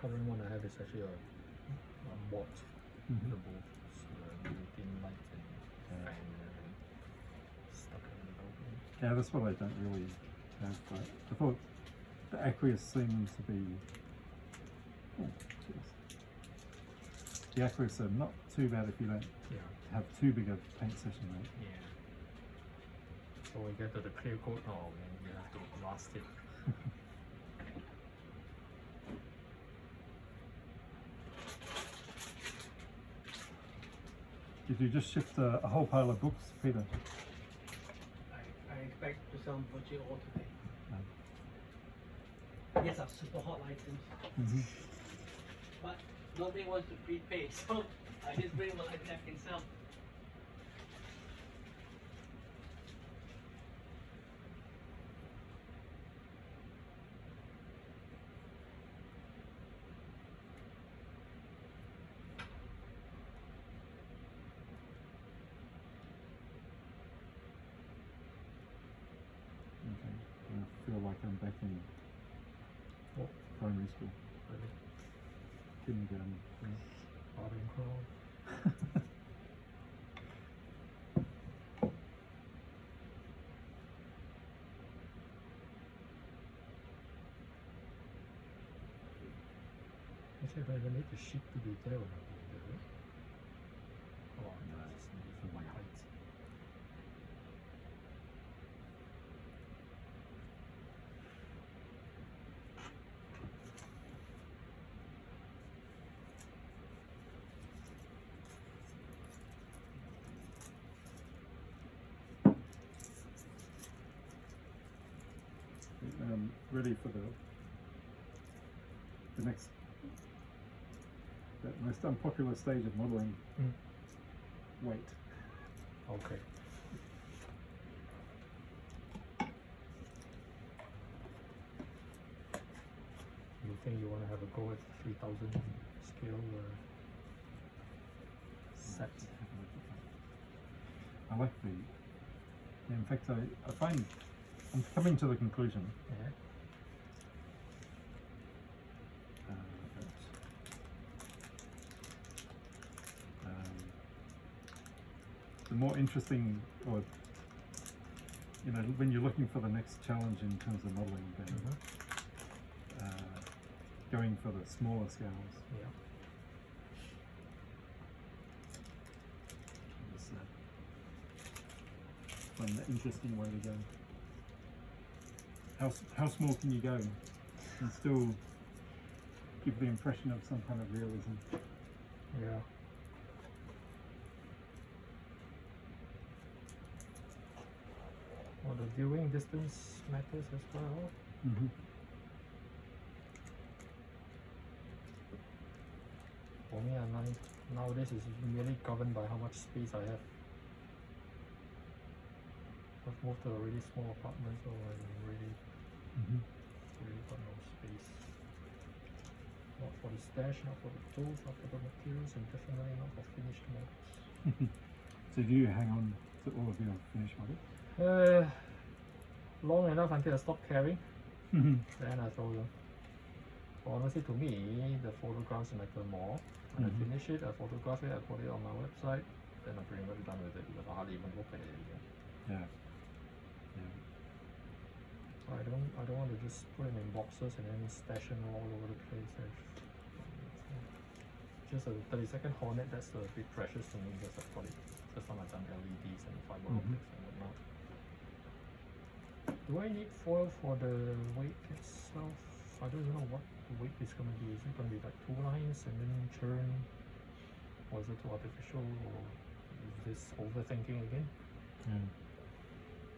current one I have is actually a mod. The both built-in lights and fan and everything stuck in the building. Yeah, that's what I don't really have. But I thought the Aqueous seems to be. Oh, cheers. The Aqueous are not too bad if you don't have too big a paint session, right? Yeah. So we get to the clear coat. Oh man, you have to blast it. Did you just shift a whole pile of books, Peter? I expect to sell virtually all today. Yes, are super hot items. But nobody wants to prepay, so I just bring what I can sell. Okay. I feel like I'm back in primary school. Really? Kindergarten. Art and crawl. Actually, I don't even need the sheet to be there when I'm doing that, right? Oh, no, it's needed for my height. Ready for the next, the most unpopular stage of modelling. Wait. Okay. You think you want to have a go at 3000 scale set? I like the. In fact, I find I'm coming to the conclusion. Yeah. The more interesting, or when you're looking for the next challenge in terms of modelling, then going for the smaller scales. Yeah. Find the interesting way to go. How small can you go and still give the impression of some kind of realism? Yeah. Well, the viewing distance matters as well. For me, nowadays is really governed by how much space I have. I've moved to a really small apartment, so I'm really got no space. Not for the stash, not for the tools, not for the materials, and definitely not for finished models. So do you hang on to all of your finished models? Long enough until I stop caring, then I throw them. Honestly, to me, the photographs matter more. When I finish it, I photograph it, I put it on my website, then I'm pretty much done with it because I hardly even look at it again. Yeah. So I don't want to just put them in boxes and then stash them all over the place. Just a 30-second Hornet, that's a bit precious to me because I've got it. First time I've done LEDs and fiber optics and whatnot. Do I need foil for the weight itself? I don't know what the weight is going to be. Is it going to be like 2 lines and then churn? Or is it too artificial? Or is this overthinking again?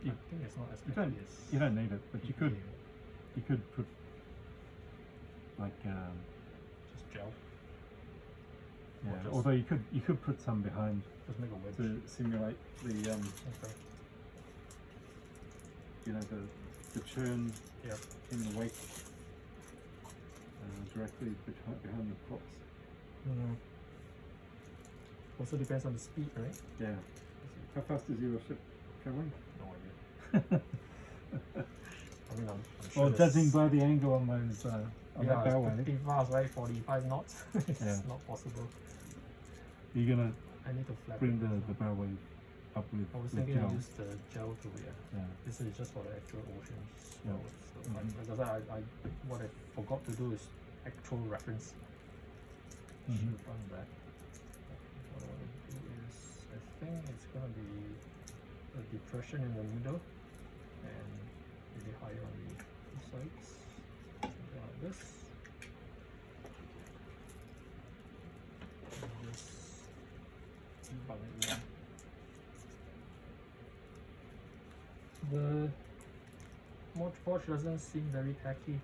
I think it's not as tricky as... You don't need it, but you could put like just gel. Yeah, although you could put some behind just make a wedge to simulate the the churn in the wake directly behind the props. Also depends on the speed, right? Yeah. How fast is your ship traveling? No idea. I mean, I'm sure Well, judging by the angle on those on yeah, that it's bellway. pretty fast, right? 45 knots. It's Yeah. not possible. You're gonna I need to flap bring it. the as well. bellway up with I was with thinking I gel. use the gel to Yeah. This is just for the actual ocean. So, Yeah. so as I said, what I forgot to do is actual reference. Mhm. Should have done that. What I want to do is, I think it's gonna be a depression in the middle and maybe higher on the sides. Something like this. And this. Bang it down. The Mod Podge doesn't seem very tacky.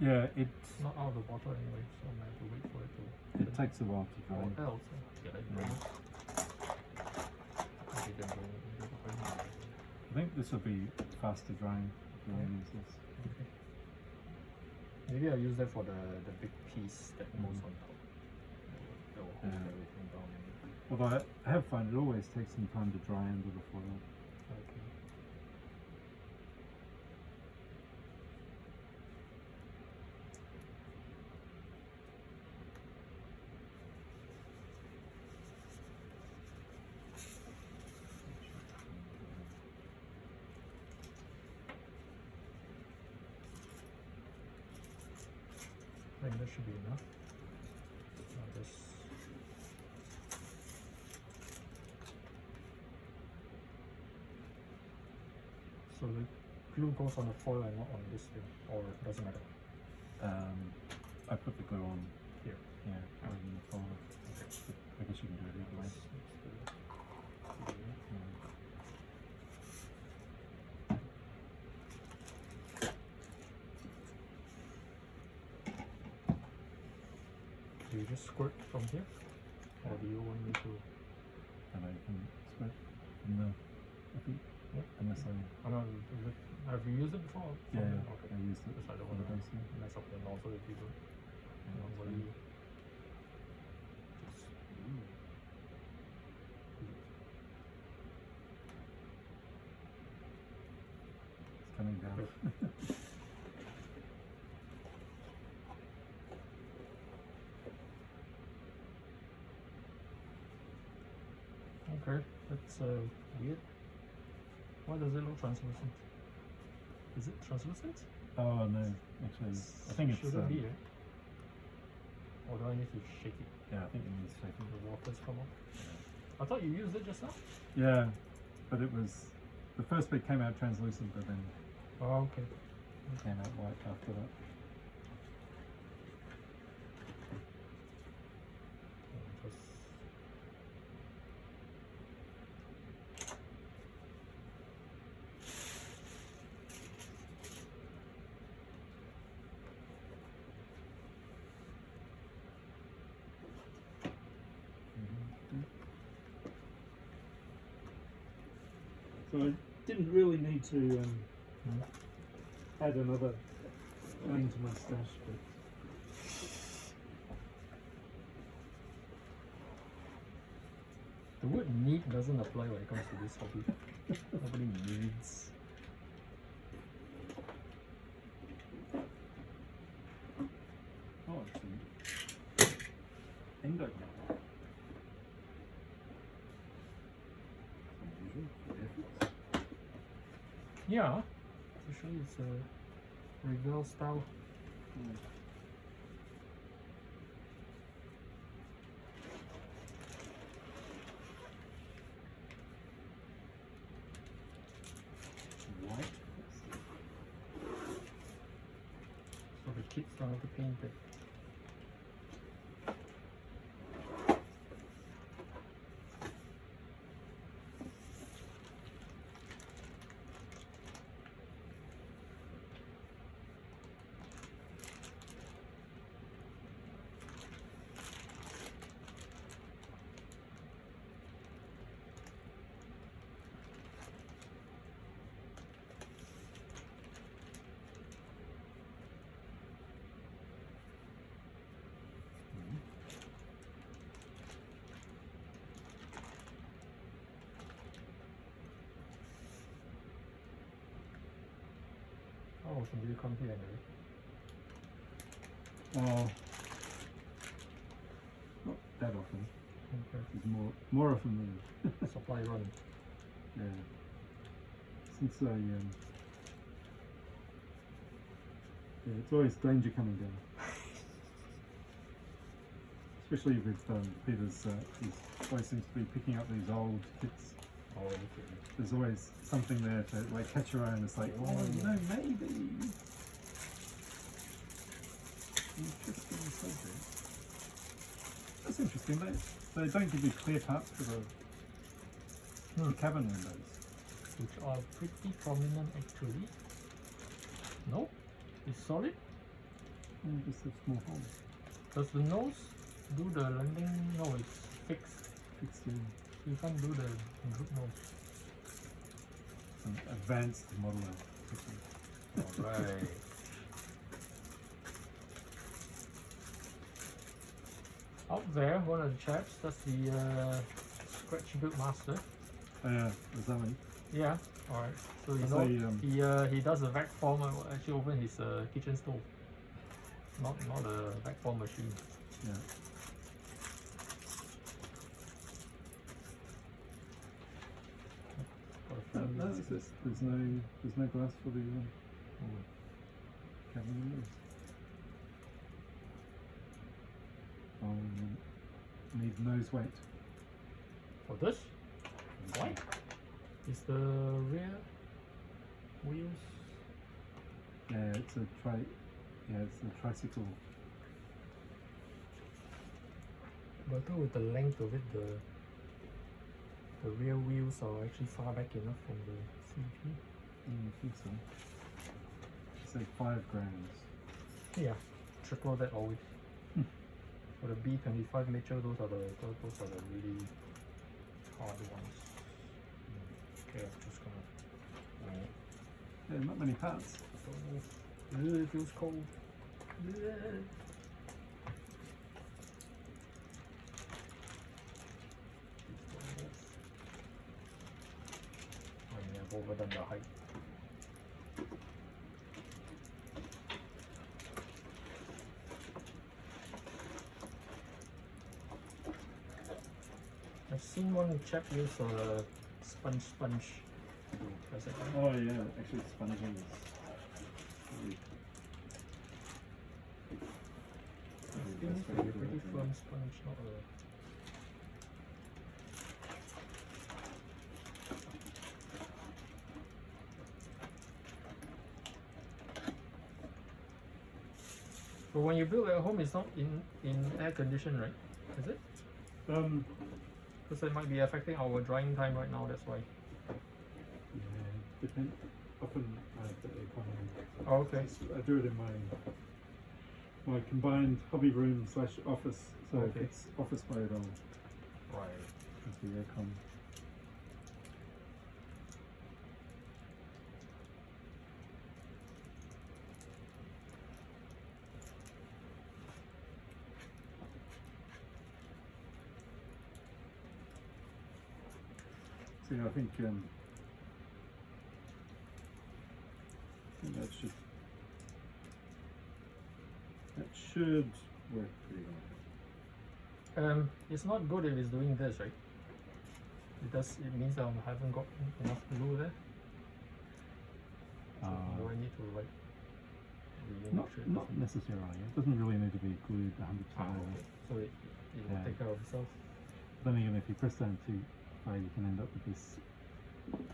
Yeah, It's not out of the bottle anyway, so I'm gonna have to wait for it to. it takes a while to dry. Or else, get it Yeah. done. I didn't bring it. I didn't bring it. I think this will be faster drying if you want to use this. Okay. Maybe I'll use that for the big piece that goes on top. That will hold Yeah. everything down. Although I have found it always takes some time to dry under the foil. Okay. I think that should be enough. I'll just so the glue goes on the foil and not on this thing, or it doesn't matter. I put the glue on Here. yeah, rather than the foil. Okay. I guess you can do it either way. Let's do it. Yeah. Do you just squirt from here, or do you want me to? And I can squirt from the feet. Yep. Unless I I don't know, have you used it before? yeah, Okay. I used it Because I don't for the want to base. Yeah. mess up the nozzle if you do. Yeah, that's Normally, fine. just It's coming down. okay. That's weird. Why does it look translucent? Is it translucent? Oh no, actually, I think it's shouldn't be. Or do I need to shake it? yeah, I think it needs shaking. The water's come off. I thought you used it just now. Yeah, but it was the first bit came out translucent, but then Oh, okay. it came out white after that. Just So I didn't really need to add another lane to my stash, but the word need doesn't apply when it comes to this hobby. Nobody needs. Oh, it's an endo now. Unusual for efforts. Yeah. Especially it's a reveal style. White. So the kids don't have to paint it. Oh, so you come here anyway. Not that often. Okay. It's more often than Supply run. yeah. Since yeah, it's always danger coming down. Especially with Peter's, he always seems to be picking up these old kits. Oh, okay. There's always something there to like catch your eye, and it's like, oh, you know, maybe. Interesting subject. That's interesting. They don't give you clear parts for the cabin windows. Which are pretty prominent actually. No, it's solid. Just a small hole. Does the nose do the landing? No, it's fixed. Fixed in You can't do the group nose. some advanced modeler. Alright. Out there, one of the chaps, that's the scratch build master. Oh yeah, the Zoe. Yeah, alright. So you That's know, he does a vac form actually over his kitchen stove. Not a vac form machine. Yeah. There's no glass for the cabin windows. Need nose weight. For this? Why? Is the rear wheels? Yeah, it's a tricycle. But I thought with the length of it, the rear wheels are actually far back enough from the CP. I think so. It's like 5 grams. Yeah, triple that always. For the B25 Mitchell, those are the really hard ones. Okay, I'm just gonna. Yeah, not many parts. It feels cold. I may have overdone the height. I've seen one chap use a sponge. Does it? Oh yeah, actually sponging is really It needs to be a pretty firm sponge, not a. But when you build at home, it's not in air condition, right? Is it? Because it might be affecting our drying time right now. That's why. yeah, depend. Often I have the aircon on. Oh, okay. I do it in my combined hobby room / office. So if Okay. it's office mode, I'll Right. have the aircon. So yeah, I think that should work pretty well. It's not good if it's doing this, right? It means I haven't got enough glue there. So do I need to like really Not make sure it not doesn't- necessarily. It doesn't really need to be glued 100% Ah, over. okay. So it will Yeah. take care of itself. Then again, if you press down too far, you can end up with this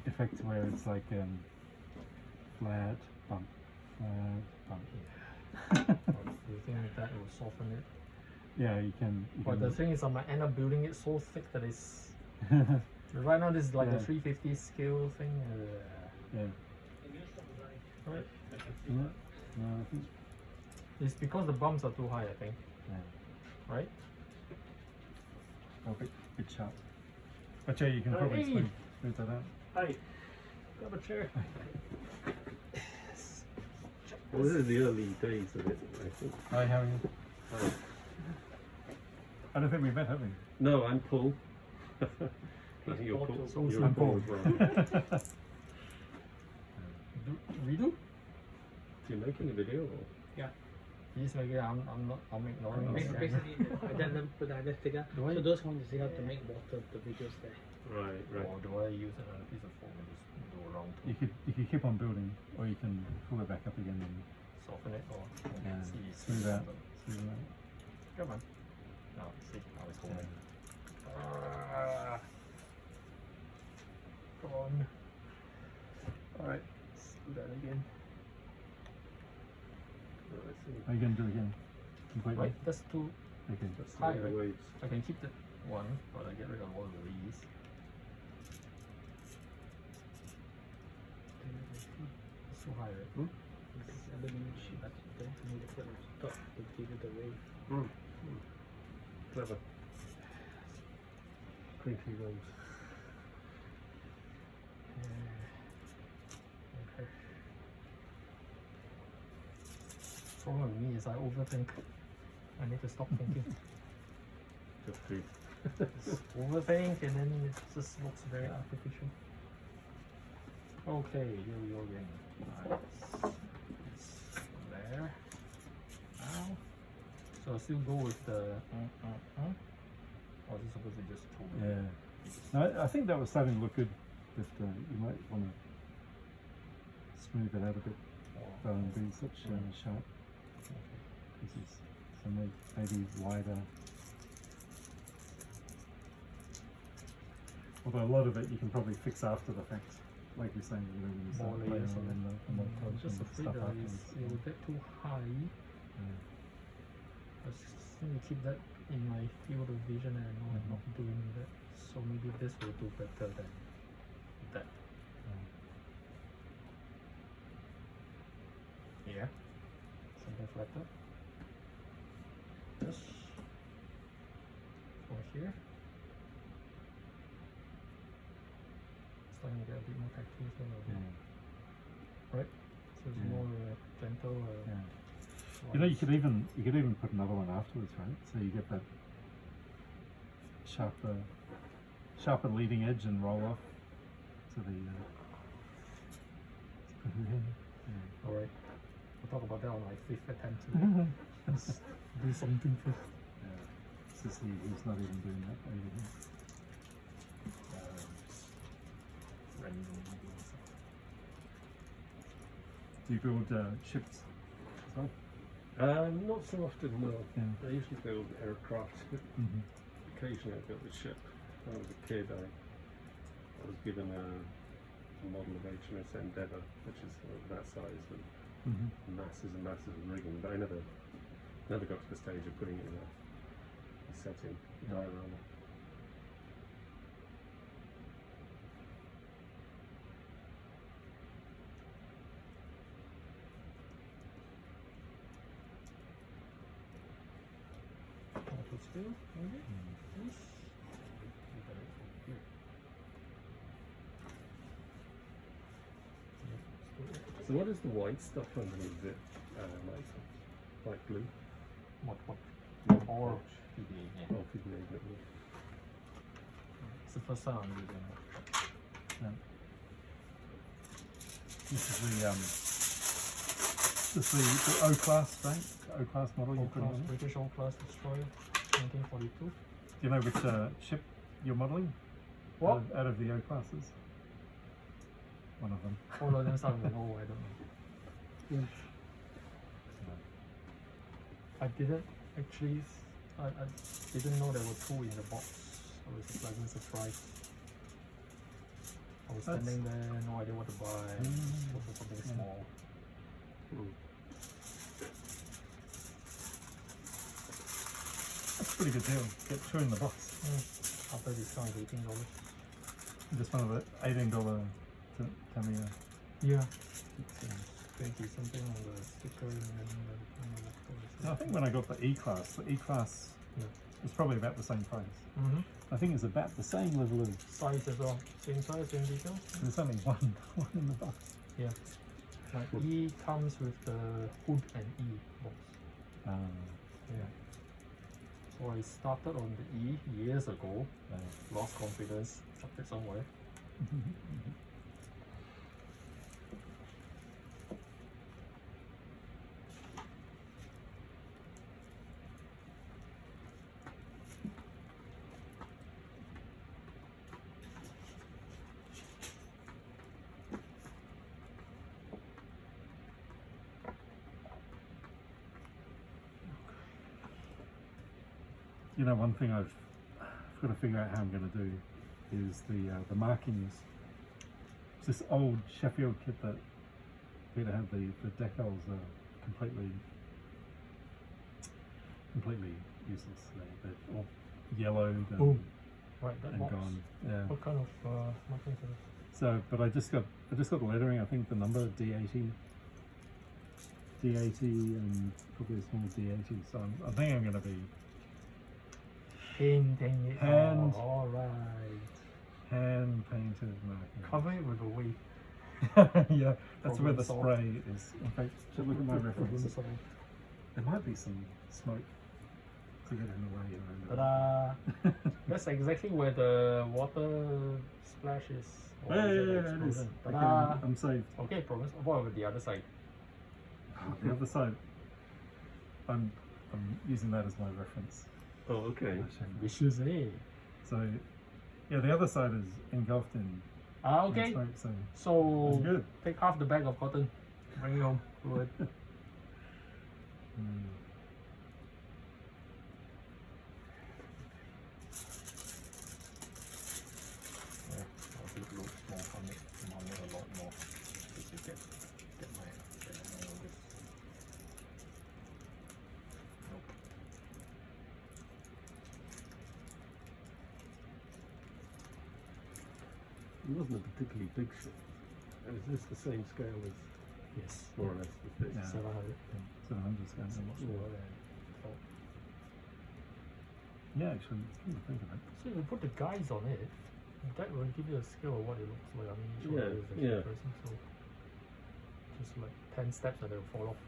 effect where it's like flat bump, flat bump. Do you think that will soften it? Yeah, you can. But the thing is, I might end up building it so thick that it's right now. This is like Yeah. the 350 scale thing. yeah. Right. No, I think. It's because the bumps are too high, I think. Yeah. Right? A bit sharp. But yeah, you can probably Hey! smooth that out. Hey, grab a chair. Well, this is the early days of it, I think. Hi, how are you? Hi. I don't think we met, have we? No, I'm Paul. I think you're Paul. So You're I'm Paul Paul. as well. We do? So you're making a video? Or? Yeah. He's making. I'm ignoring this. Basically, I didn't put that figure. Do I? So those ones you have to make water the videos there. Right, right. Or do I use another piece of foam and just go around to You could keep on building, or you can pull it back up again and soften it or Yeah, see, smooth out. Smooth it out. Come on. No, see, I was holding. Come on. Alright, let's do that again. Let's see. Are you going to do it again? Completely? Right, that's too. Okay. That's Hi, the right? waves. I can keep that one, but I get rid of all the leaves. It's too high, right? This aluminum sheet that you don't need to put on top to give it the wave. Clever. Crinkly waves. Okay. Problem with me is I overthink. I need to stop thinking. Just to Just overthink and then it just looks very artificial. Okay, here we go again. Nice. It's there. Now. So I still go with the or is it supposed to be just two? Yeah. No, I think that was starting to look good. But you might want to smooth it out a bit rather than be such sharp pieces. So maybe wider. Although a lot of it you can probably fix after the fact. Like you're saying, when you start More playing layers on on the I'm montage just and afraid stuff that afterwards. it will get too high. Yeah. I just need to keep that in my field of vision and I know I'm not doing that. So maybe this will do better than that. Yeah. Something flatter. This. For here. Starting to get a bit more tactile here. Yeah. Right? So it's Yeah. more gentle. Yeah. You know, you could even put another one afterwards, right? So you get that sharper leading edge and roll off to the. Yeah. Alright. We'll talk about that on my 5th attempt. Let's do something first. Yeah. So see, he's not even doing that over here. Randomly doing stuff. Do you build ships as well? Not so often, no. Yeah. I usually build aircraft. Mm-hmm. Occasionally I built a ship. When I was a kid, I was given a model of HMS Endeavour, which is that size with Mm-hmm. masses and masses of rigging, but I never got to the stage of putting it in a setting, diorama. Auto still, maybe? Yes. So what is the white stuff underneath it? Like blue? What? Or PDA, yeah. Oh, PDA, but blue. It's the first time I'm using it. Yeah. This is the O-class, right? The O-class model you're putting on. British O-class destroyer, 1942. Do you know which ship you're modelling? What? Out of the O-classes? One of them. All of them start with O, I don't know. I didn't actually, I didn't know there were 2 in the box. So it's a pleasant surprise. I was That's- standing there, no idea what to buy. Look for something Yeah. small. That's a pretty good deal. Get 2 in the box. After discount, $18. Just one of the $18 Tamiya. Yeah. It's, 20 something on the sticker and then I think when I got the E-class Yeah. was probably about the same price. Mm-hmm. I think it's about the same level of. Size as well. Same size, same detail. There's only one in the box. Yeah. Like E comes with the hood and E box. Yeah. So I started on the E years ago. Lost confidence, chucked it somewhere. you know, one thing I've got to figure out how I'm going to do is the markings. It's this old Sheffield kit that Peter had. The decals are completely useless. They're all yellowed and, Oh, right, that and box. gone. Yeah. What kind of markings are So, but I just got the lettering. I think the number D80, and probably a small D80. So I think I'm going to be painting it? Hand. Oh, all right. hand painted markings. Cover it with a weight. Yeah, that's where the Problem spray is. In fact, to look at my reference, Problem there might be some smoke to get in the way. Ta-da! That's exactly where the water splash is. Or Yeah, is it yeah, the it is. explosion? Okay, Ta-da! I'm saved. Okay, promise. What about the other side? The other side, I'm using that as my reference. Oh, okay. Vicious, eh? So, yeah, the other side is engulfed in Okay. smoke, so So that's good. take half the bag of cotton, bring it home. Good. Mm. Yeah, I'll take loads more from it. I'll need a lot more just to get my hang of this. Nope. It wasn't a particularly big ship. Is this the same scale as Yes. more or less as this? Yeah. 700. So I'm just going That's to much more than thought. Yeah, actually, come to think of it. So if you put the guys on it, that will give you a scale of what it looks like. I mean, each Yeah, one is a yeah. person, so just like 10 steps and they'll fall off.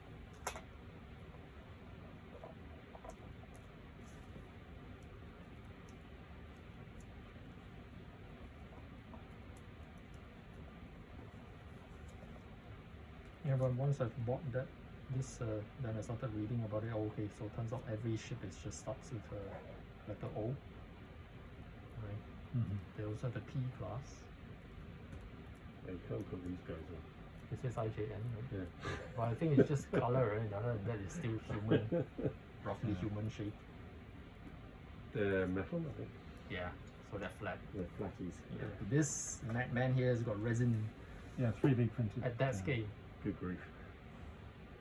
Yeah, but once I've bought that, then I started reading about it. Oh, okay, so it turns out every ship is just starts with a letter O. Right. Mm-hmm. They also have the P class. Yeah, you can't put these guys on. It says IJN, right? Yeah. But I think it's just color, right? Other than that, it's still human, roughly human shape. They're metal, I think. Yeah, so they're flat. They're flatties. Yeah. This man here has got resin Yeah, 3D printed. at that yeah. scale. Good grief.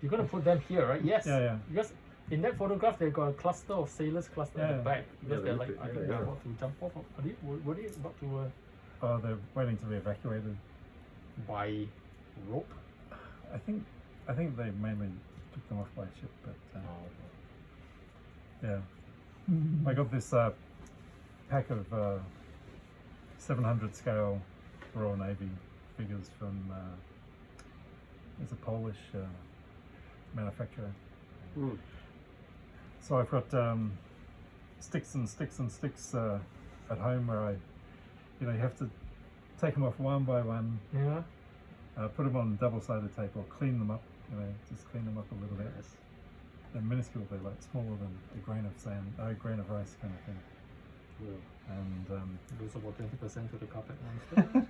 You're gonna put them here, right? Yes. Yeah, yeah. Because in that photograph, they've got a cluster of sailors cluster at Yeah. the back. Because Yeah, they're they like, look I it, think yeah, they're yeah. about to jump off. Were they about to Oh, they're waiting to be evacuated. by rope? I think they mainly took them off by ship, but yeah. I got this pack of 700 scale Royal Navy figures from it's a Polish manufacturer. Mm. So I've got sticks and sticks and sticks at home where I, you have to take them off one by one, Yeah. put them on double-sided tape or clean them up, just clean them up a little bit. Yes. They're minuscule, they're like smaller than a grain of sand, a grain of rice kind of thing. Yeah. And Lose about 20% to the carpet monster.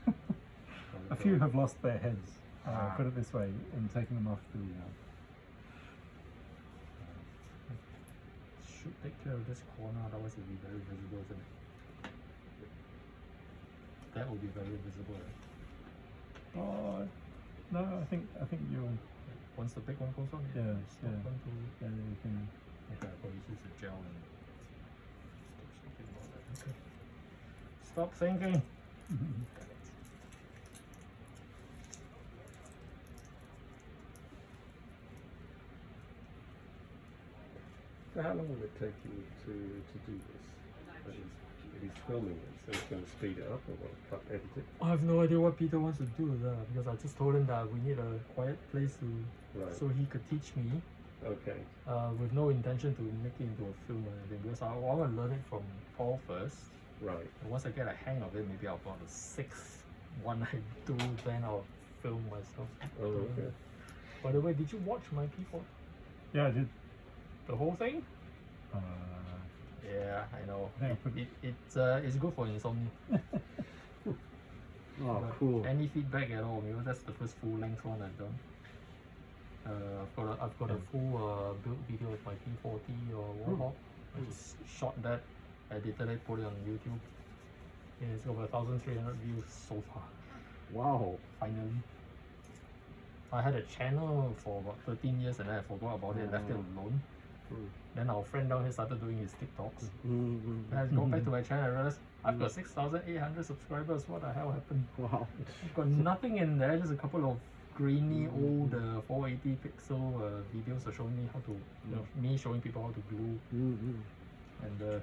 a few have lost their heads, Ah. put it this way, in taking them off the Should take care of this corner, otherwise it'll be very visible, isn't it? That will be very visible, right? oh, no, I think you'll, Once the big one goes on, Yeah, it's not yeah. going to. yeah, you can, Okay, I'll probably use the gel and stop thinking about that. Okay. Stop thinking. So how long will it take you to do this? That is, if he's filming it, so it's going to speed it up or what? Cut, edit it? I have no idea what Peter wants to do with that because I just told him that we need a quiet place to Right. so he could teach me. Okay. With no intention to make it into a film or anything because I want to learn it from Paul first. Right. And once I get a hang of it, maybe I'll go on the sixth one I do, then I'll film myself. Oh, doing okay. it. By the way, did you watch my P4? yeah, I did. The whole thing? Yeah, I know. Yeah, It's good for insomnia. Oh, But cool. Any feedback at all? Because that's the first full length one I've done. I've got a full build video of my P40 or Warhawk. I just shot that, edited it, put it on YouTube. And it's over 1,300 views so far. Wow. Finally. I had a channel for about 13 years and then I forgot about it and left it alone. Then our friend down here started doing his TikToks. Mm-hmm. And I go back to my channel and realized I've got 6,800 subscribers. What the hell happened? Wow. I've got nothing in there, just a couple of grainy old 480 pixel videos are showing me how to, you know, me showing people how to glue, and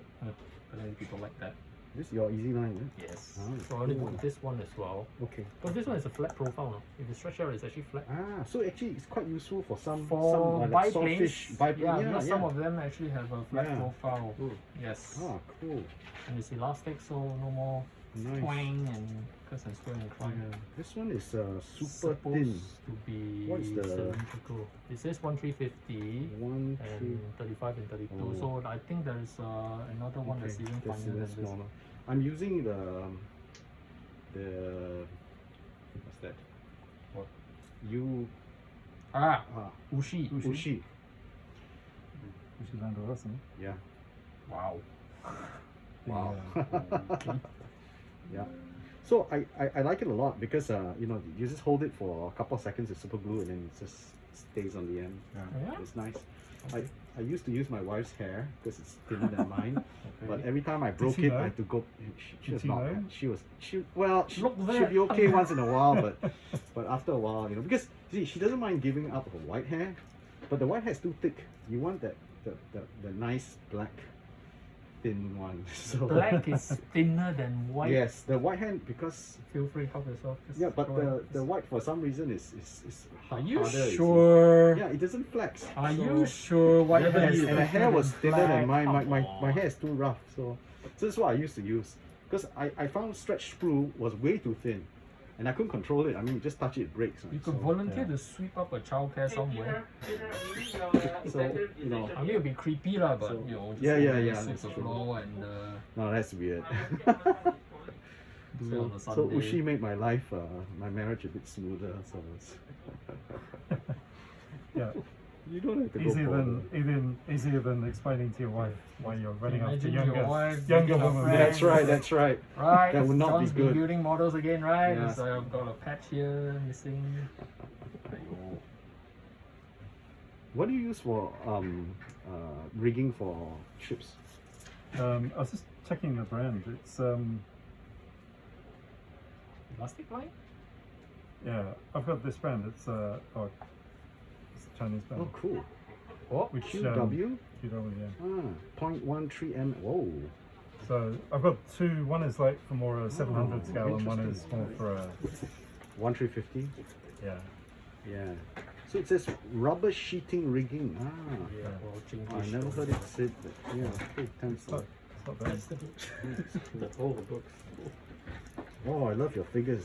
apparently people like that. This is your easy line, Yes. Ah, So I only cool. put this one as well. Okay. Because this one is a flat profile now. If you stretch out, it's actually flat. Ah, so actually it's quite useful for some For like biplanes, sawfish, biplane. yeah, Yeah, because some of them actually have a flat Yeah. profile. Mm. Yes. Ah, cool. And it's elastic, so no more Nice. twang and curse and square and climb. Yeah. This one is super Supposed thin. to be What is the- cylindrical. It says 1/350 1, 2. and 35 and 32. Oh. So I think there's another one that's even that's finer even than this. smaller. I'm using the what's that? What? Ah, Ushi. Ushi. Which is under us, isn't Yeah. Wow. it? Wow. Yeah. So I like it a lot because you know, you just hold it for a couple of seconds with super glue and then it just stays on the end. Yeah. It's nice. Okay. I used to use my wife's hair because it's thinner than mine. Okay. But every time I broke she it, know? I had to go. She Did was she not. know? She Look she'll there. be okay once in a while, but after a while, you know, because see, she doesn't mind giving up her white hair, but the white hair is too thick. You want that the nice black thin one. So Black is thinner than white. yes, the white hair because Feel free to help yourself. Just yeah, but go the ahead. white for some reason is Are you harder, see. sure? Yeah, it doesn't flex. Are so- you sure white and, hair is and the hair was thinner than black? mine. My Come hair is too rough, so this is what I used to use. Because I found stretch sprue was way too thin, and I couldn't control it. I mean, you just touch it, it breaks. Right? You could So, volunteer yeah. to sweep up a childcare somewhere. So, you know, I mean, it'd be creepy lah, but So- you know, just yeah, go yeah, there, yeah, sweep that's the true. floor and no, that's weird. do it on a So Sunday. Ushi made my life, my marriage a bit smoother. So it's Yeah. you don't have to Easier go than easier than explaining to your wife why you're running after Imagine your younger wife younger making a women. friend. That's right. That's right. Right, That would not be John's been good. building models again, right? Yeah. So I've got a patch here missing. What do you use for rigging for ships? I was just checking the brand. It's Elastic line? yeah, I've got this brand. It's it's a Chinese brand. Oh, cool. What? Which QW. QW, yeah. 0.13 m. Whoa. So I've got two. One is like for more a 700 Oh, scale, and one is interesting. more for a 1350. yeah. Yeah. So it says rubber sheeting rigging. Yeah, well, I never heard it said that. Yeah. Okay, thanks. It's not bad. That's the book. All the books. Oh, I love your figures.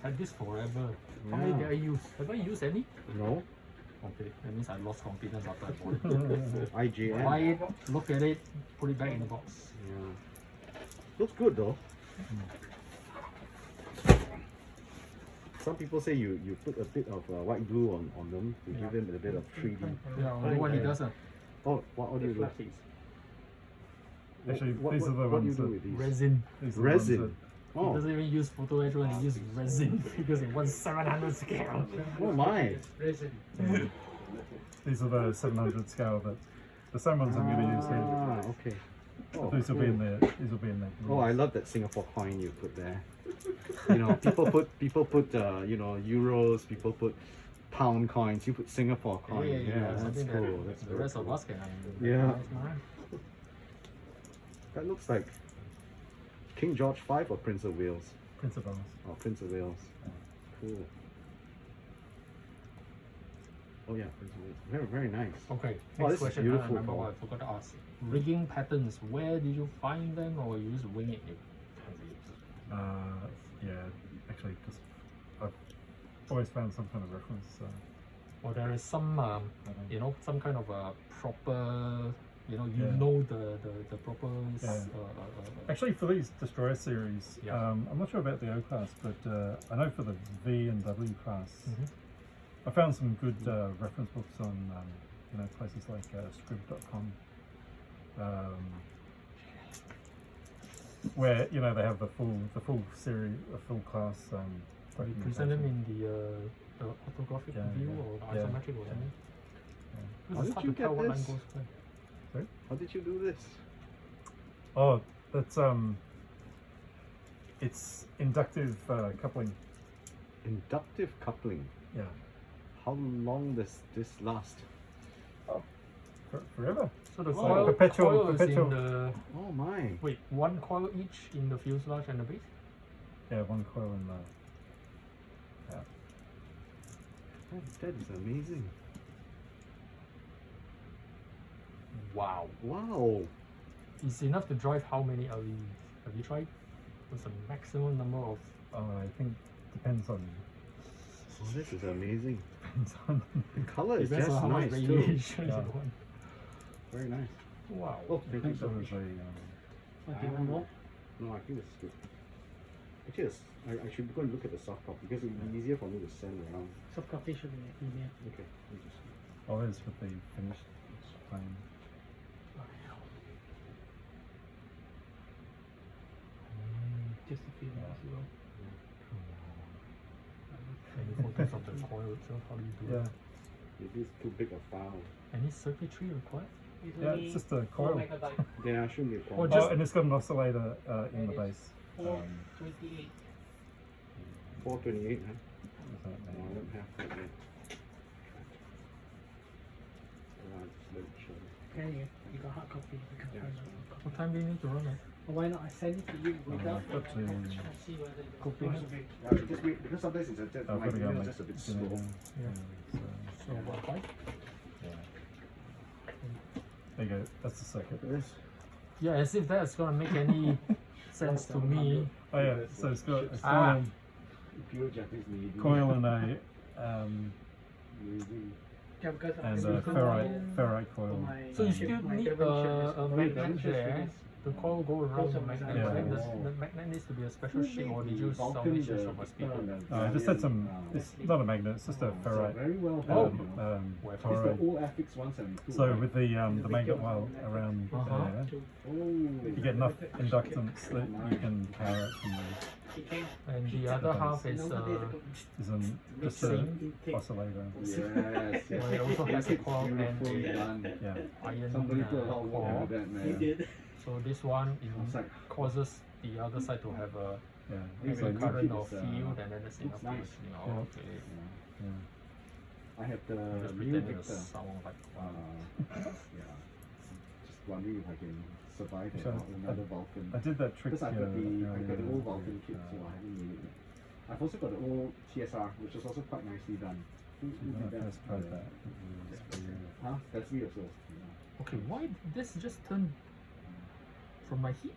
Had this forever. How many did I use? Have I used any? No. Okay, that means I lost confidence after I bought it. IJN. Buy it, look at it, put it back in the box. Yeah. Looks good though. Some people say you put a bit of white glue on them to give them a bit of 3D. Yeah, I know what he does. Oh, what do you do? Flappies. Actually, What these are the what do you ones do that with these? Resin. these are the ones Resin. He Oh, doesn't even use photo etch one, he uses resin because it wants 700 scale. oh my. that- these are the 700 scale that the same ones I'm going to use here. Ah, okay. But these will be in there. These will be in there. Oh, I love that Singapore coin you put there. You know, people put you know, euros. People put pound coins. You put Singapore coin. That's something cool. that That's the very rest of cool. us can Yeah. recognize, man. That looks like King George V or Prince of Wales. Prince of Wales. Oh, Prince of Wales. Cool. Oh yeah, Prince of Wales. Very very nice. Okay, Oh, next this is question. I beautiful remember for- what I forgot to ask. Rigging patterns, where did you find them or you just wing it? Yeah, actually, because I've always found some kind of reference. So Or there is some, I don't you know, some kind of a proper, you know, you Yeah. know the proper. Yeah. Actually, for these destroyer series, Yeah. I'm not sure about the O class, but I know for the V and W class, Mhm. I found some good reference books on you know, places like scrib.com, where you know they have the full series, a full class. But you present them documentation. in the orthographic Yeah, view yeah. or the Yeah, isometric or yeah. something. Yeah. How Because it's did hard you to tell get what line this? goes where. How did you do this? Oh, that's it's inductive coupling. Inductive coupling. Yeah, How long does this last? forever. So the It's coil, like perpetual- coil is perpetual. in the Oh my. wait, one coil each in the fuselage and the base. Yeah, one coil in the. That is amazing. Wow, Wow. it's enough to drive how many LEDs? Have you tried? What's the maximum number of? I think depends on Oh, this is amazing. depends on. The color is Depends just on how much nice too. radiation Yeah. you want. Very nice. Wow. Oh, I thank you think so there much. was a. Okay, one more. No, I think it's good. Actually, I should go and look at the soft copy because it would be easier for me to send around. Soft copy should be in email. Okay. let me just- Oh, there's with the finished plane. Just a few minutes ago. Any photos of the coil itself? How do you do Yeah, it? Maybe it's too big a file. Any circuitry required? It's yeah, only it's just a 4 coil. megabyte. Yeah, shouldn't be a Oh, problem. just- Oh, and it's got an oscillator in the Yeah, base. 428. 428, huh? Is that No, I the- don't have that yet. Just let it show. Yeah, you got hard copy. You can Yeah, find it's out hard copy. What time do you need to run it? Well, why not? I send it to you without I've got to- I'll see whether it's Copy. Yeah, just wait, because sometimes it's just, I've my got to go email and is make just a bit dinner slow. now. Yeah. So what, 5? Yeah. There you go. That's the circuit. Yes. Yeah, as if that's gonna make any sense to me. Oh yeah. So it's got a coil, Ah. Pure Japanese Navy. coil and a Navy. Yeah, because and I a ferrite for coil. my So you ship, still my need German ship is a only magnet just there. released. The coil go around Those the are my magnet. Yeah. Right? Oh. The magnet needs to be a special shape, or did you Vulcan, salvage the it from a speaker? I just had some. It's not a magnet. It's just a ferrite. Very well Oh. done, you know. Well, It's the toroid. old FX 172. So right? with the magnet wire around Uh-huh. there, Oh, you get enough inductance that you can power it from It came And the other half is is an just Same. an oscillator. Yes, yes. Well, it also has a It's coil and beautifully a done. Yeah. iron Somebody put a lot of work core. into that, He man. did. So this one It's like, causes the other side to have a Yeah. It's So heavy like- current or it's, field, and then it's enough nice. to, you know, Yeah. okay. Yeah. I have the I'm just new pretending to Victor. sound like Yeah. Just wondering if I can survive So, without another Vulcan. I did that trick. Because I've got I've got the earlier old Vulcan with, kit, so I haven't made it yet. I've also got the old TSR, which is also quite nicely done. Who when did I first tried that. It was pretty, Huh? That's me also. Yeah. okay, why did this just turn from my heat?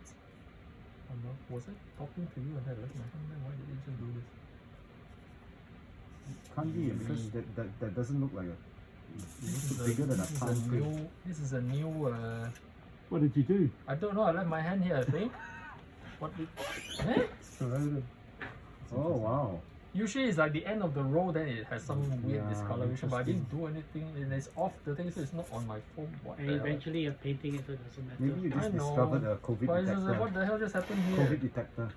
Was I talking to you and I left my hand there? Why did it just do this? Can't be because that doesn't look like a. This is bigger than a this is palm print. new. This is a new. What did you do? I don't know. I left my hand here. I think. What did? Eh? It's corroded. Oh wow! Usually it's like the end of the row, then it has some weird Yeah, discoloration. But I didn't interesting. do anything, and it's off the thing, so it's not on my phone. What And the hell? eventually you're painting it so it doesn't matter. Maybe you I just know, discovered a COVID But it's just like, detector. what the hell just happened COVID here? detector.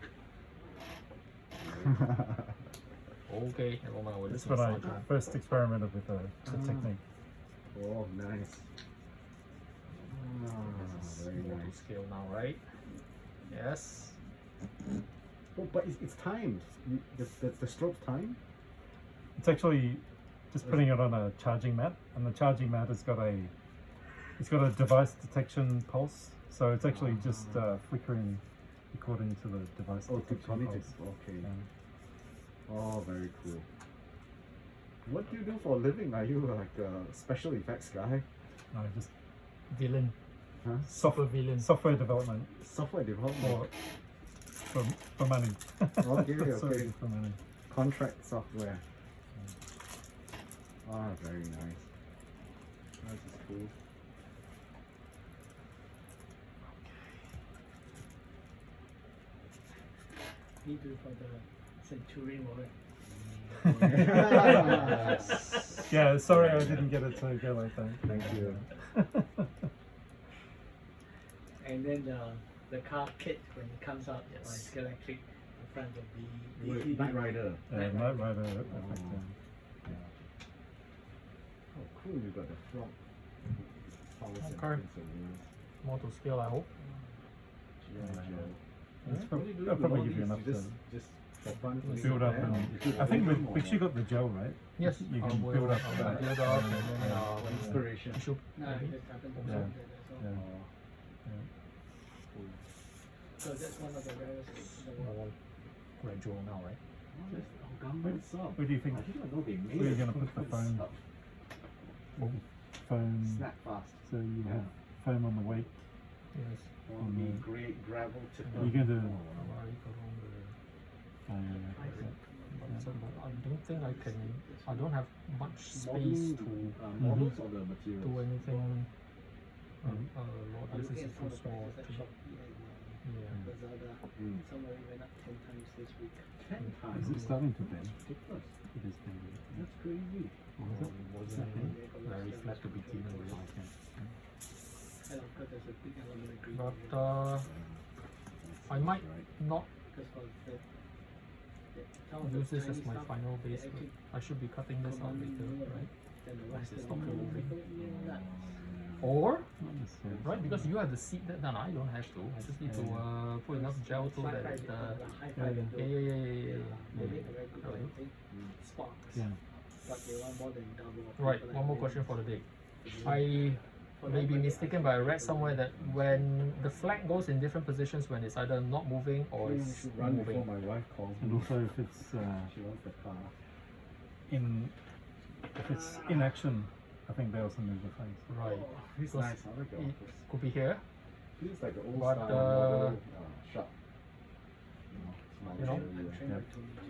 Okay, never mind. We'll That's just when I massage it. first experimented with the technique. Oh, nice. This is Very more to nice. scale now, right? Yes. Oh, but it's timed. The stroke's timed. It's actually just putting it on a charging mat, and the charging mat has got a device detection pulse. So it's actually just flickering according to the device Oh, detection to pulse. okay. Yeah. Oh, very cool. What do you do for a living? Are you like a special effects guy? No, just Villain. Huh? Super villain. software development Software development. for money. Okay, So, okay. for money. Contract software. Ah, very nice. This is cool. Need to for the Centurion wallet. Yes. Yeah, sorry I didn't get it to go like that. Thank you. And then the car kit when it comes out, it's electric. The front will be Wait, Knight Rider. Night Rider Oh. effect. Oh, cool! You got the frog. Power Okay. sensors. More to scale, I hope. It's I'll probably give you enough to just for fun. build up. And I think we've actually got the gel, right? Yes, You I can will, build up I will that. build up and then Inspiration. tissue No, maybe. it happened to Yeah. that as well. Yeah. So that's one of the rarest things in the world. More gradual now, right? Where do you think? I didn't know they made Where are you it gonna put the from phone? stuff. Foam. Snap fast. So you have foam on the wake. Yes. On the great gravel tipper. You're going to. But I don't think I can. I don't have much space to models or the materials. do anything. Lord, I'm this looking is at too some of the small. prices at Shopee and Yeah. Lazada. Mm. Some already went up 10 times this week. 10 times. Is it starting to bend? Ridiculous. It is bending. That's crazy. Wasn't very flat to begin with. And of course, there's a big element of green. But I might not Because for the some of use the this as tiny my stuff, final they base. actually I should be cutting this out later, right? then the Once rest it's is not moving. nuts. Or Not necessarily. right, because you have to seat that down. I don't have to. I just need to put enough gel to that. Hi-fi, Yeah, the hi-fi yeah, window. yeah, yeah, yeah, yeah. They make a very good Right. thing. Sparks. Yeah. But they want more than double. of Right. people One like more me. question for the day. For I the may be number, mistaken, but I read somewhere that when the flag goes in different positions, when it's either not moving or I it's should run before moving. my wife calls And me. also if it's She wants the car. in action, I think they also move the face. Right. It's Because nice. I like the it office. could be here. Feels like the old But, style model shop. You know, I'm trying Yeah. to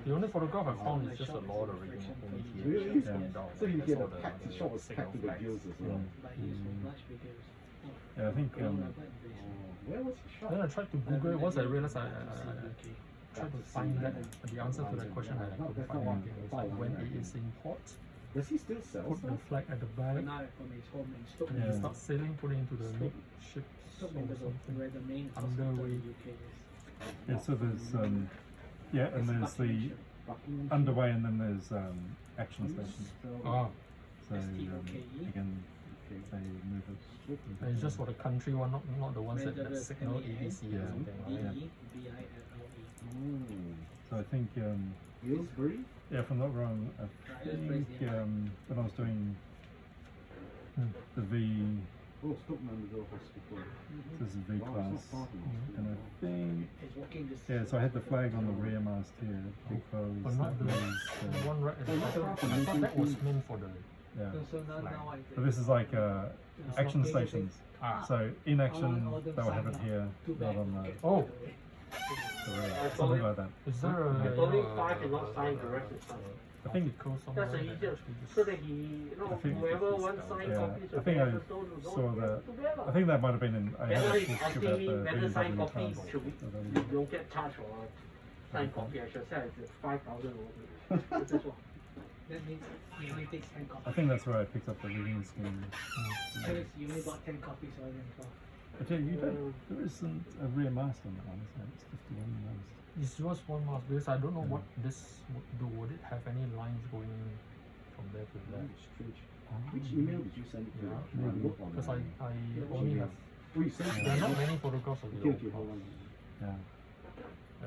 The only photograph I found is just a lot of rigging only here. Really? Just going down. So you That's hear all the packed the shop was signal packed to the flags. gills as well. But he's much bigger. Yeah, I think Oh, where was the shop? Then I tried to Google it. Once I realized I tried to find that the answer to that question, I couldn't find anything. It's like when it is in port, Does he still sell put the stuff? flag at the back. But now from his home in Stoke, When you Yeah. start sailing, put it into the Stoke. ships or Stoke Mandeville, something. where the main hospital in Underway. the UK is. Yeah, so there's and there's the Buckingham underway and then there's action stations. Ah, So STOKE. again they move it. and it's just for the country one, not the ones that Mandeville, signal M-A-N, ABC or Yeah. something. Right? Yeah. DEBILLE. So I think Aylesbury? if I'm not wrong, I think when I was doing the V, Oh, Stoke Mandeville Hospital. this is V Wow, class, it's not far from and I hospital. think It's walking distance. yeah, so I had the flag on the rear mast here because But not that the was one right at the Oh, not top. the I thought that was meant for the. yeah. So now I But this is like It's action not big, stations. Ah. So in action, all them they'll have sign it up. here, Too not bad. on the Oh, rear, something like that. is there a? It's only 5 and not sign the rest is fine. I think article somewhere That's the that easiest. actually just- So that he, you know, I think- whoever wants signed Yeah, copies I of think the I episode, saw that. together. I think that might have been in. I That's had why a he's book asking about me the whether signed VW copies cars. should be, you don't get charged for a signed copy. I should say it's 5,000 or this is what. That means you only takes 10 I copies. think that's where I picked up the reading scheme. That means you only got 10 copies rather than 12. Actually, you don't. There isn't a rear mast on that one, is there? It's just the one mast. It's just one mask because I don't know what this would do. Would it have any lines going from there to there? Strange. Which email did you send it to? Yeah, Should I look on Because the- I only have. Oh, you sent it? There are not many photographs of the Okay, old okay, hold on. cars, Yeah.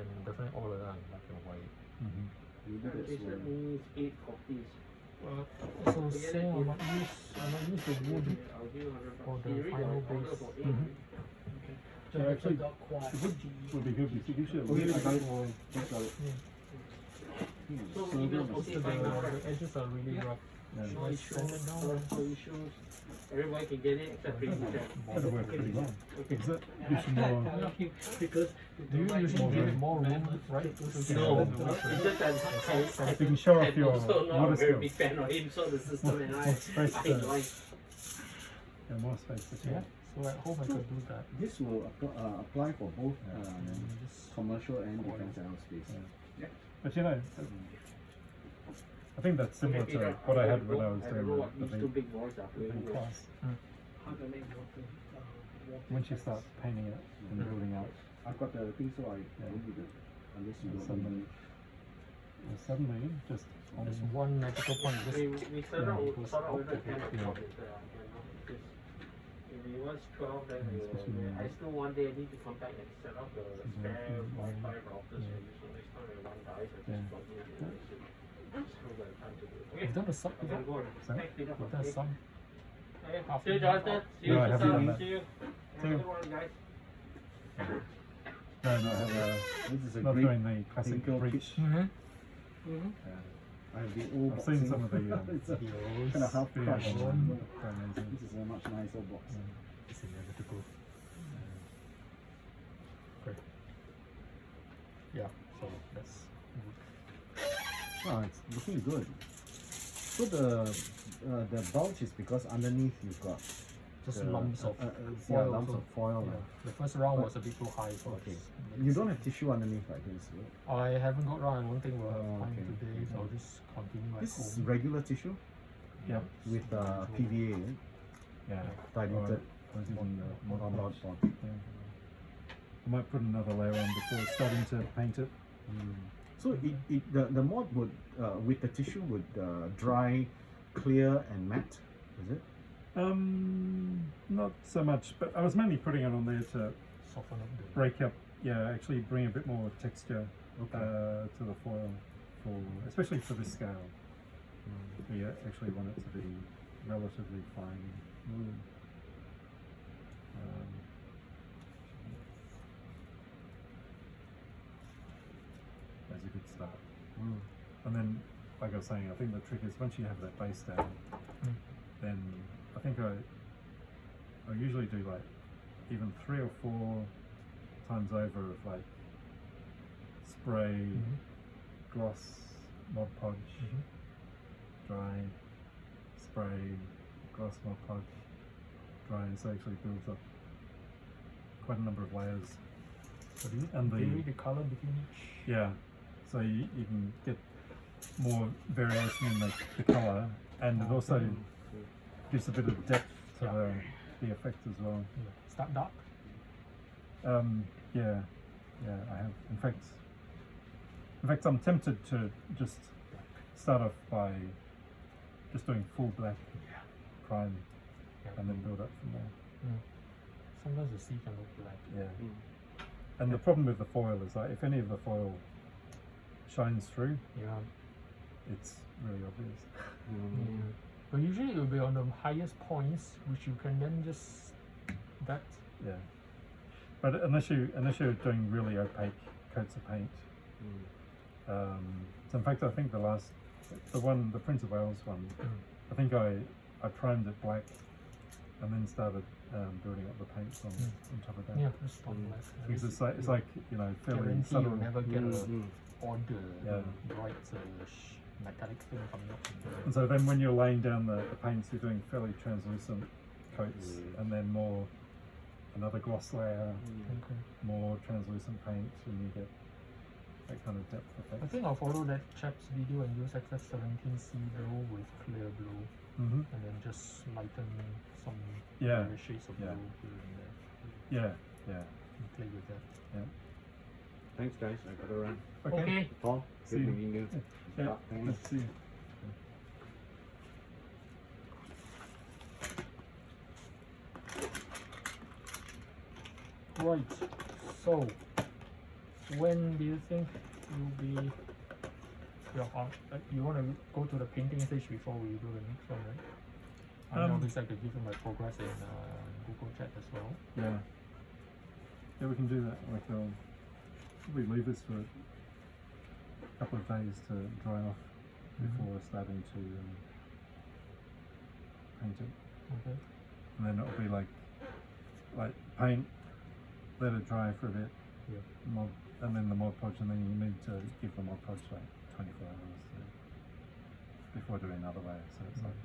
and definitely all of them are in black and white. Mm-hmm. Maybe that's This why. means 8 copies. So saying I might use the wood I'll give you 100 for bucks. the He read final order base. for 8. Mhm. So Yeah, actually, got quad. The wood would be good if you should. Oh, yeah, I got it. for Just got it. So So email good. okay, the, fine now, right? the edges are really Yeah. rough. Yeah. Should I sand it down? So issues, everybody can get it except Crazy Jack. That'll work pretty well. Okay. Is it? Gives you more. Because Do you usually give it more room, right? So you No, can have the it's wood. just that You can show off I'm your also not a water very skills. big fan of him, so the system and I Space like. Yeah, more space to Yeah. check. So at home I could do that. This will apply for both Just commercial and defense aerospace. But you know, I think that's similar Maybe to that what I had don't when I know- was I doing don't know what the these two big boys are the doing. class. How to make water. Once you start painting it and building out, I've got the thing, so I Yeah. don't need it. Unless you and don't need suddenly just on There's one magical point. Just We start Yeah, out it was start out with out the 10 of it, o'clock later, you know, because if it was 12, then especially when I still one day I need to come back and set up the spare Mhm. Wi-Fi routers Yeah. for you, so next time when one dies, I Yeah. just plug it in and I should still got time to do it. Okay, You've done a sub I'm gonna before? go and Sorry? pack it up. You've done Okay. some. Okay, Half see you, an Jonathan. hour. See you, No, I haven't done Susan. that. See you. See you. Have a good one, guys. no, not have This is a not great doing the classic Pinko breach. Mm-hmm. I have the old I've seen boxing. some of the It's a Videos. kind of half videos crush. online. This They're amazing. is a much nicer box. It's inevitable. Okay. Yeah, so that's good. Oh, it's looking good. So the bulge is because underneath you've got Just the, lumps of yeah, foil. lumps so- of foil. yeah. The first round was a bit too high for Okay. us. You don't have tissue underneath like this. Right? I haven't got round. I don't think we'll have Oh, time okay. today, so I'll just continue at This is home. regular tissue Yep. with PVA, Yeah. diluted I was using the Mod Mod Podge. Podge. Yeah. I might put another layer on before starting to paint it. So the mod would with the tissue would dry, clear and matte, is it? Not so much, but I was mainly putting it on there to Soften up the break up, actually bring a bit more texture Okay. to the foil, especially for this scale. We actually want it to be relatively fine. That's a good start. And then, like I was saying, I think the trick is once you have that base down, then I think I usually do like even 3 or 4 times over of like spray, gloss, Mod Podge, dry, spray, gloss, Mod Podge, dry, so it actually builds up quite a number of layers. So do you And vary the color between each? Yeah, so you can get more variation in the colour, and it also gives a bit of depth to the effect as well. Yeah. Start dark. Yeah, I have. In fact, I'm tempted to just start off by just doing full black prime, and then build up from there. Sometimes the sea can look black. Yeah. And the problem with the foil is like if any of the foil shines through, Yeah. it's really obvious. Yeah. But usually it will be on the highest points, which you can then just that. Yeah. But unless you're doing really opaque coats of paint. So in fact, I think the Prince of Wales one, I think I primed it black, and then started building up the paints on top of that. Yeah, just on black. Because it's like fairly guarantee subtle. you'll never get a odd Yeah. bright metallic thing coming up. And so then when you're laying down the paints, you're doing fairly translucent coats, and then another gloss layer, Okay. more translucent paint, and you get that kind of depth effect. I think I'll follow that chap's video and use XF17C blue with clear blue, Mm-hmm. and then just lighten some Yeah. various shades of blue Yeah. here and there. Yeah. And play with that. Thanks guys, I gotta run. Okay. Paul, See good you. meeting you. Yeah. Thanks. Let's see. Right. So, when do you think you'll be? You want to go to the painting stage before we do the next one, right? I mean, obviously I could give you my progress in Google Chat as well. Yeah. Yeah, we can do that. Like I'll probably leave this for a couple of days to dry off before starting to paint it. Okay. And then it'll be like paint, let it dry for a bit, Yeah. and then the Mod Podge, and then you need to give the Mod Podge like 24 hours before doing another layer. So it's like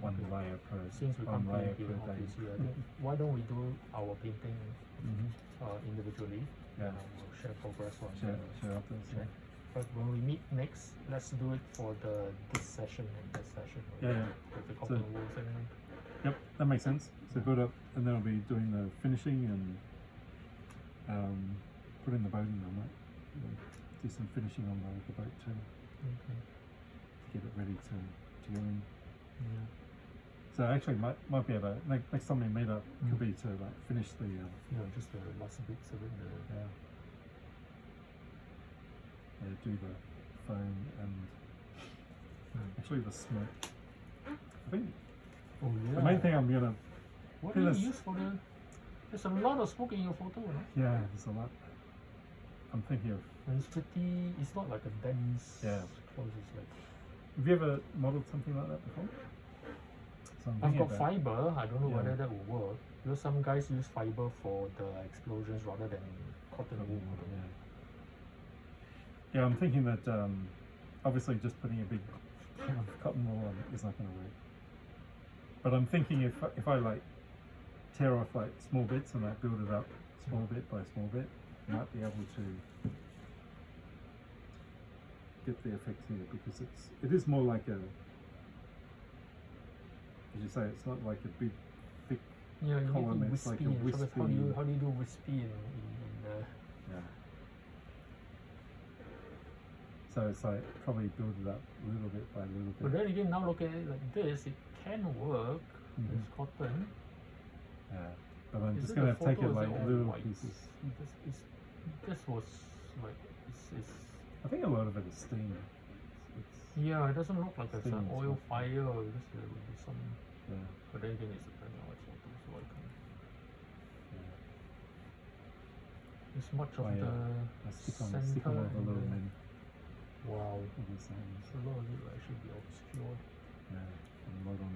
one Okay. layer per Since we one can't layer paint here, per day. obviously, I think why don't we do our painting Mm-hmm. individually? Yeah. We'll share progress on Share the after. check. But when we meet next, let's do it for this session and this session. Yeah, yeah. With the couple of rules and everything. Yep, that makes sense. So build up, and then I'll be doing the finishing and putting the boat in. I might do some finishing on the boat too Okay. to get it ready to go in. Yeah. So actually, might be able to, next time we meet up could be to like finish the Just the last bits of it. do the foam and actually the smoke. I think Oh yeah. the main thing I'm gonna What do do you this- use for the? There's a lot of smoke in your photo, no? yeah, there's a lot. I'm thinking of. And it's pretty. It's not like a dense. Yeah. Clothes. It's like. Have you ever modelled something like that before? So I'm I've thinking got about- fiber. I don't know Yeah. whether that will work. Because some guys use fiber for the explosions rather than cotton wool. Yeah, I'm thinking that obviously just putting a big thing of cotton wool on is not going to work. But I'm thinking if I like tear off like small bits and like build it up small bit by small bit, I might be able to get the effect here because it is more like a, as you say, it's not like a big thick. Yeah, you column, need to it's like wispy. a and stuff. How do wispy- you do wispy in Yeah. So it's like probably build it up little bit by little But bit. then again, now look at it like this. It can work. Mhm. It's cotton. Yeah. But I'm Is just it gonna the take photo it or is like all little white? pieces. This was like it's I think a lot of it is steam. It's yeah. It doesn't look like it's an Steam, oil so- fire or just there will be some. yeah. But then again, it's a very nice photo, so I can. It's much of Oh, yeah. the I stick on center all the and little the- men Wow. of the same. So a lot of it will actually be obscure. Yeah. And a lot on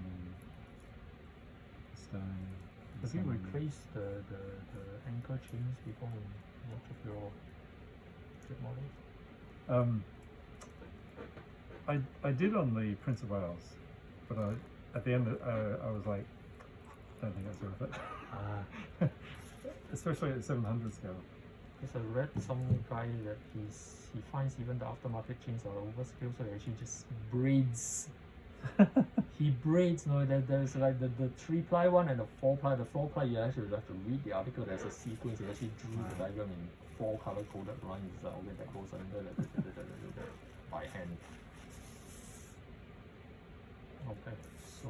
the stone. the Have you sun. replaced the anchor chains before in much of your ship models? I did on the Prince of Wales, but at the end I was like, don't think that's worth it. Especially at the 700 scale. Because I read some guy that he finds even the aftermarket chains are overskilled, so he actually just braids. He braids, no, there's like the 3-ply one and the 4-ply. The 4-ply, you actually have to read the article. There's a sequence. He actually drew the diagram in 4 color coded lines. Okay, that goes under that by hand. Okay, so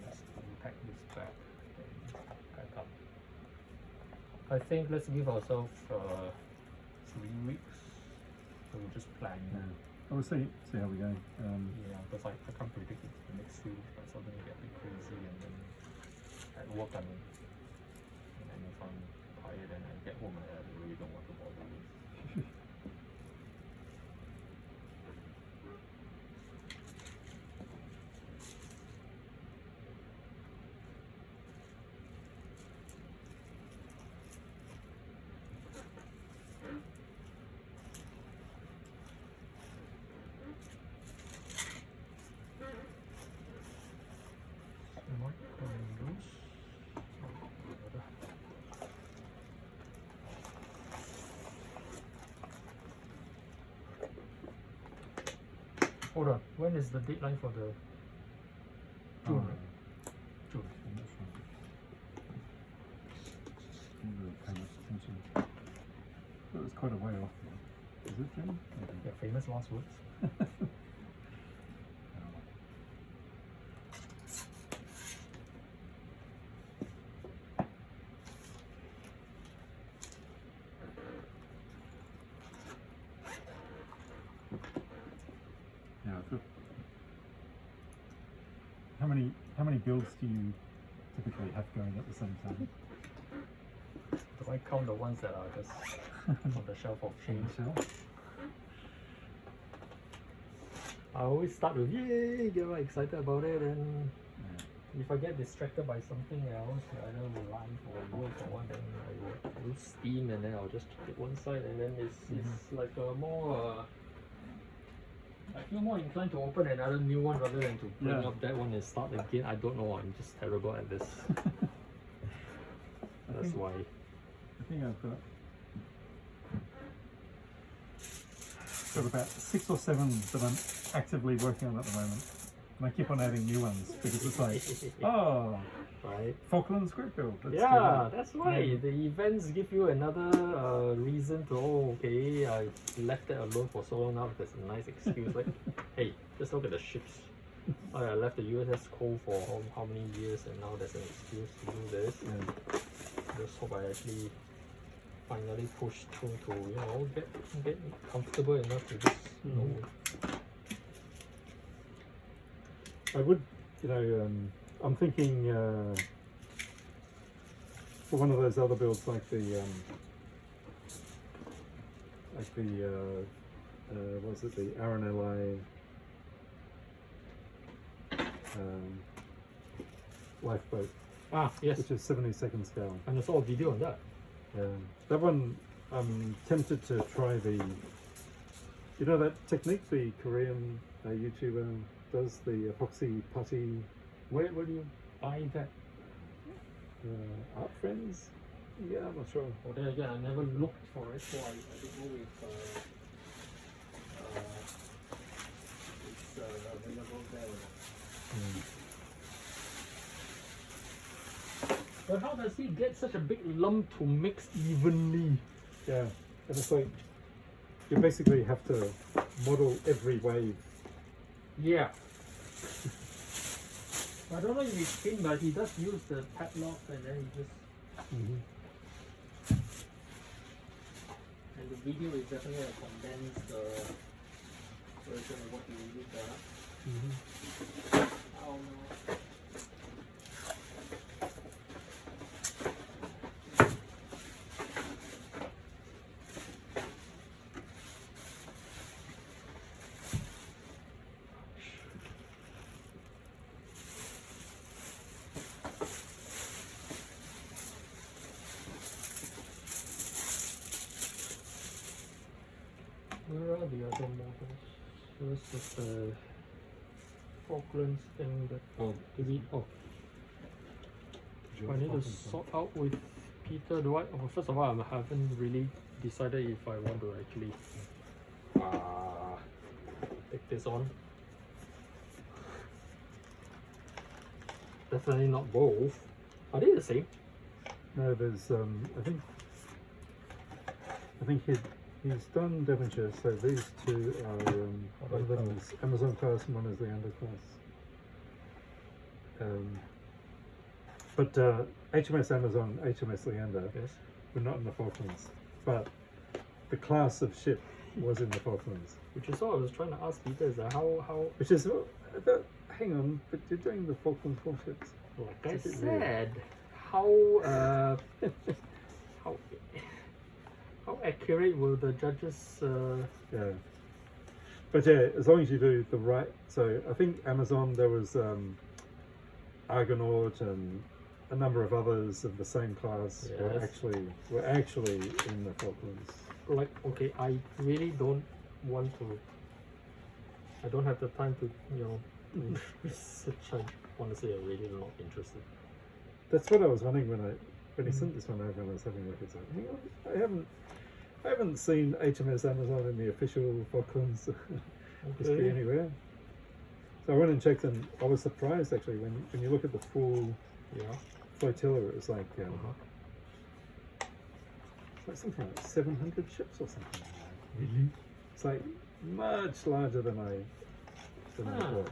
let's unpack this back. Then back up. I think let's give ourselves 3 weeks. So we just plan. Yeah. We'll see how we go. Yeah, because I can't predict it the next 3 weeks, but suddenly get a bit crazy and then at work and then if I'm tired and I get home I really don't want to bother with. Might come loose. Hold on, when is the deadline for the June? June. I'm not sure. Didn't really pay much attention. It was quite a way off. Is it June? Yeah, famous last words. Yeah, I feel. How many builds do you typically have going at the same time? Do I count the ones that are just on the shelf of shame? I always start with yay, get right excited about it, and if I get distracted by something else, either life or work or what, then I will lose steam and then I'll just keep it one side, and then it's like a more. I feel more inclined to open another new one rather than to bring Yeah. up that one and start again. I don't know, I'm just terrible at this. That's why. I think I've got got about 6 or 7 that I'm actively working on at the moment. And I keep on adding new ones because it's like, oh, Right. Falklands group build. Let's do Yeah, that. that's right. Yeah. The events give you another reason to, oh, okay, I left that alone for so long now. There's a nice excuse like, hey, just look at the ships. I left the USS Cole for how many years, and now there's an excuse to do this. Yeah. Just hope I actually finally push through to, you know, get comfortable enough with this. You know. I would, you know, I'm thinking for one of those other builds like the what was it, the RNLI lifeboat, Ah, yes. which is 72nd scale. And I saw a video on that. That one, I'm tempted to try the, you know that technique the Korean YouTuber does, the epoxy putty, Where do you buy that? Art Friends? Yeah, I'm not sure. Well, then again, I never looked for it, so I don't know if it's available there or not. But how does he get such a big lump to mix evenly? Yeah, and it's like, you basically have to model every wave. Yeah. I don't know if it's thin, but he does use the padlock and then he just. And the video is definitely a condensed version of what you use there. Oh no. Where are the other models? This is the Falklands thing that I need to sort out with Peter. Well, first of all, I haven't really decided if I want to actually take this on. Definitely not both. Are they the same? No, there's I think he's done Devonshire, so these two are one of them is Amazon class and one is the underclass. But HMS Amazon, HMS Leander Yes. were not in the Falklands, but the class of ship was in the Falklands. Which is what I was trying to ask Peter, is that how Which is, hang on, but you're doing the Falkland warships. like I It's a bit weird. said, how how accurate will the judges Yeah. But yeah, as long as you do the right, so I think Amazon, there was Argonaut and a number of others of the same class were Yes. actually in the Falklands. like, okay, I really don't want to, I don't have the time to, you know, research. I want to say I'm really not interested. That's what I was wondering when he sent this one over and I was having a look. It's like, hang on, I haven't seen HMS Amazon in the official Falklands history Okay. anywhere. So I went and checked, and I was surprised actually when you look at the full Yeah. flotilla. It was like Uh-huh. it's like something like 700 ships or something. Really? It's like much larger than I Ah. thought.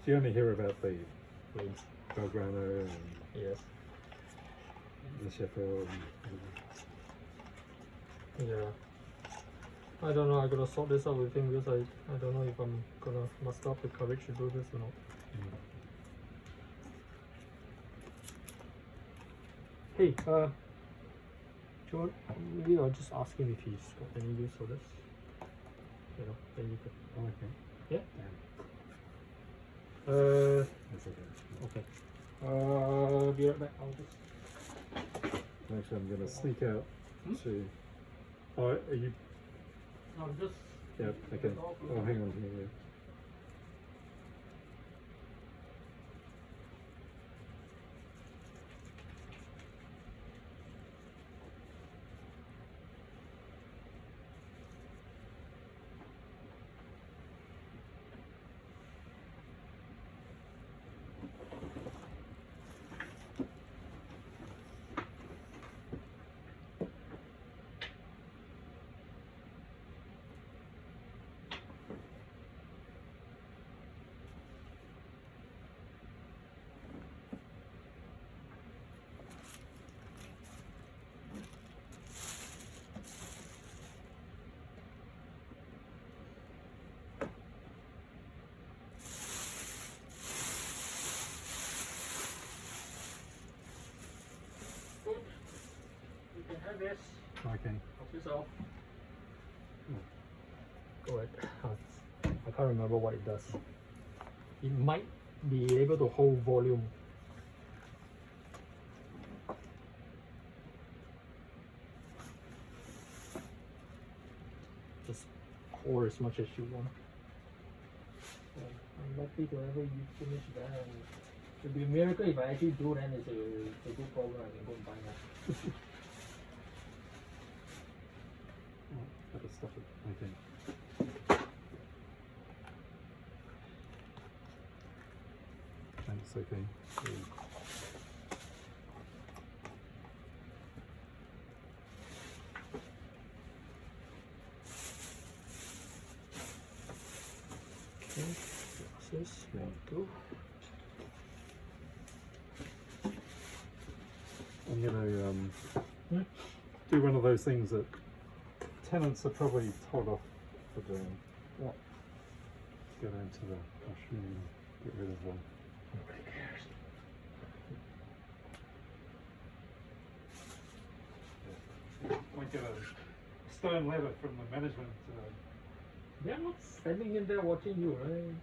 You only hear about the Wait. Belgrano and Yes. the Sheffield. Yeah. I don't know, I gotta sort this out with him because I don't know if I'm gonna muster up the courage to do this or not. Hey, George, maybe I'll just ask him if he's got any use for this. You know, then you could. Oh, okay. Yeah? That's okay. Okay. Be right back. I'll just. Actually, I'm going to sneak out Hmm? to. Oh, are you? I'll just. Yeah, okay. Oh, hang on here. Yeah. Okay. Help yourself. Go ahead. I can't remember what it does. It might be able to hold volume. Just pour as much as you want. I'm lucky to ever you finish that. It'd be a miracle if I actually do, then it's a good problem. I can go and buy that. Better stop it. Okay. Thanks, okay. Okay, glasses, one, two. I'm gonna do one of those things that tenants are probably told off for doing. What? Go into the mushroom and get rid of them. Nobody cares. Might get a stern letter from the management. They're not standing in there watching you, right?